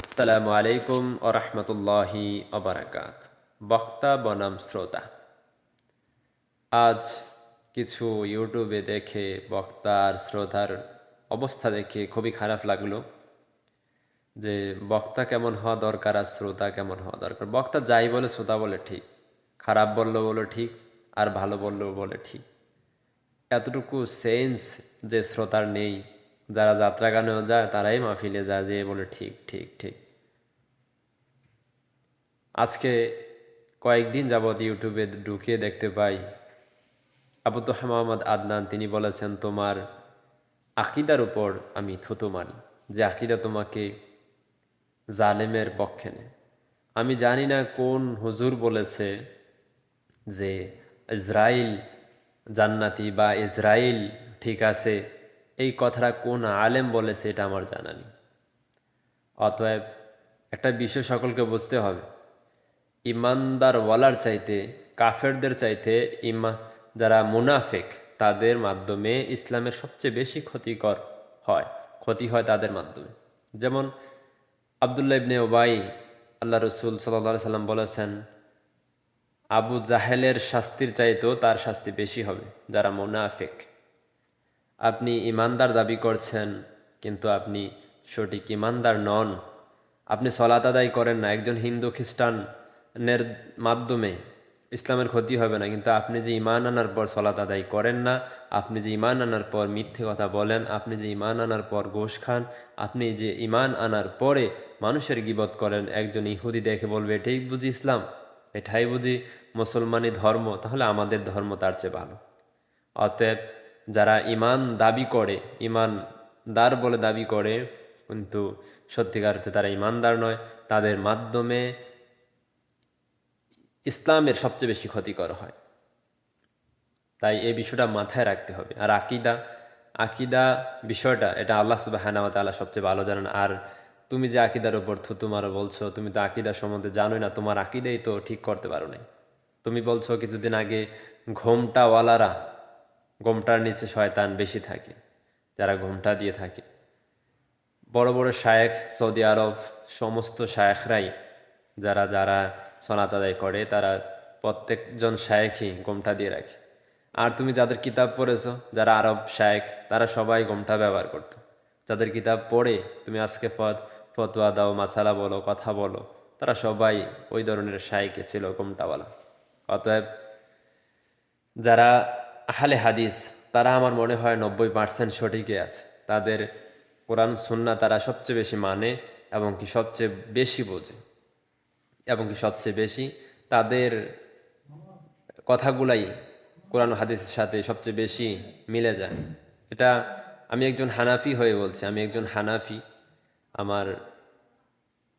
আসসালামু আলাইকুম ওয়া রাহমাতুল্লাহি ওয়া বারাকাতুহু। বক্তা বনাম শ্রোতা। আজ কিছু ইউটিউবে দেখে বক্তা আর শ্রোতার অবস্থা দেখে খুবই খারাপ লাগলো যে বক্তা কেমন হওয়া দরকার আর শ্রোতা কেমন হওয়া দরকার। বক্তা যাই বলে শ্রোতা বলে ঠিক, খারাপ বললেও বলে ঠিক, আর ভালো বললেও বলে ঠিক। এতটুকু সেন্স যে শ্রোতার নেই। যারা যাত্রা গানেও যায় তারাই মাহফিলে যায় যে বলে ঠিক ঠিক ঠিক। আজকে কয়েকদিন যাবৎ ইউটিউবে ঢুকিয়ে দেখতে পাই আবু তোহা মোহাম্মদ আদনান তিনি বলেছেন, তোমার আকিদার উপর আমি থুতু মারি, যে আকিদা তোমাকে জালেমের পক্ষে নেয়। আমি জানি না কোন হুজুর বলেছে যে ইসরাইল জান্নাতি বা ইসরাইল ঠিক আছে, এই কথাটা কোন আলেম বলেছে এটা আমার জানা নেই। অতএব একটা বিষয় সকলকে বুঝতে হবে, ইমানদার ওয়ালার চাইতে কাফেরদের চাইতে যারা মুনাফেক তাদের মাধ্যমে ইসলামের সবচেয়ে বেশি ক্ষতি হয় তাদের মাধ্যমে। যেমন আবদুল্লাহ ইবনে উবাই, আল্লাহ রসুল সাল্লাল্লাহু আলাইহি সাল্লাম বলেছেন, আবু জাহেলের শাস্তির চাইতেও তার শাস্তি বেশি হবে যারা মুনাফেক। আপনি ইমানদার দাবি করছেন কিন্তু আপনি সঠিক ইমানদার নন। আপনি সলাত আদায় করেন না, একজন হিন্দু খ্রিস্টানের মাধ্যমে ইসলামের ক্ষতি হবে না, কিন্তু আপনি যে ইমান আনার পর সলাত আদায় করেন না, আপনি যে ইমান আনার পর মিথ্যে কথা বলেন, আপনি যে ইমান আনার পর ঘুষ খান, আপনি যে ইমান আনার পরে মানুষের গীবত করেন, একজন ইহুদি দেখে বলবে এটাই বুঝি ইসলাম, এটাই বুঝি মুসলমানি ধর্ম, তাহলে আমাদের ধর্ম তার চেয়ে ভালো। অতএব যারা ইমান দাবি করে, ইমানদার বলে দাবি করে কিন্তু সত্যিকার অর্থে তারা ইমানদার নয়, তাদের মাধ্যমে ইসলামের সবচেয়ে বেশি ক্ষতিকর হয়। তাই এই বিষয়টা মাথায় রাখতে হবে। আর আকিদা বিষয়টা এটা আল্লাহ সুবহানাহু ওয়া তাআলা সবচেয়ে ভালো জানেন। আর তুমি যে আকিদার উপর থুতু মারো বলছো, তুমি তো আকিদা সম্বন্ধে জানোই না, তোমার আকিদাই তো ঠিক করতে পারো নাই। তুমি বলছো কিছুদিন আগে ঘোমটাওয়ালারা, ঘোমটার নিচে শয়তান বেশি থাকে, যারা ঘোমটা দিয়ে থাকে। বড় বড় শায়েখ, সৌদি আরব সমস্ত শায়েখরাই যারা যারা সলাত আদায় করে তারা প্রত্যেকজন শায়েখই ঘোমটা দিয়ে রাখে। আর তুমি যাদের কিতাব পড়েছো, যারা আরব শায়েখ, তারা সবাই ঘোমটা ব্যবহার করতো। যাদের কিতাব পড়ে তুমি আজকে ফতোয়া দাও, মাসালা বলো, কথা বলো, তারা সবাই ওই ধরনের শায়েখে ছিল, ঘোমটাওয়ালা। অতএব যারা আহলে হাদিস তারা আমার মনে হয় 90% সঠিকই আছে। তাদের কোরআন সুন্নাহ তারা সবচেয়ে বেশি মানে এবং কি সবচেয়ে বেশি বোঝে, এবং কি সবচেয়ে বেশি তাদের কথাগুলাই কোরআন হাদিসের সাথে সবচেয়ে বেশি মিলে যায়। এটা আমি একজন হানাফি হয়ে বলছি, আমি একজন হানাফি। আমার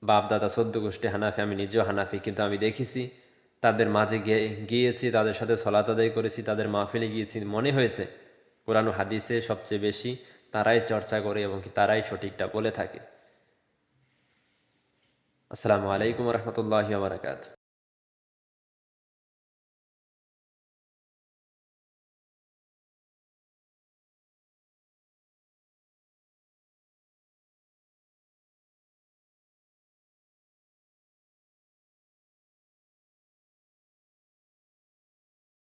বাপ দাদা 14 গোষ্ঠী হানাফি, আমি নিজেও হানাফি, কিন্তু আমি দেখেছি তাদের মাঝে গিয়েছি, তাদের সাথে সলাত আদায় করেছি, তাদের মাহফিলে গিয়েছি, মনে হয়েছে কোরআন ও হাদিসে সবচেয়ে বেশি তারাই চর্চা করে এবং কি তারাই সঠিকটা বলে থাকে। আসসালামু আলাইকুম রহমতুল্লাহি ওয়া বারাকাতুহু।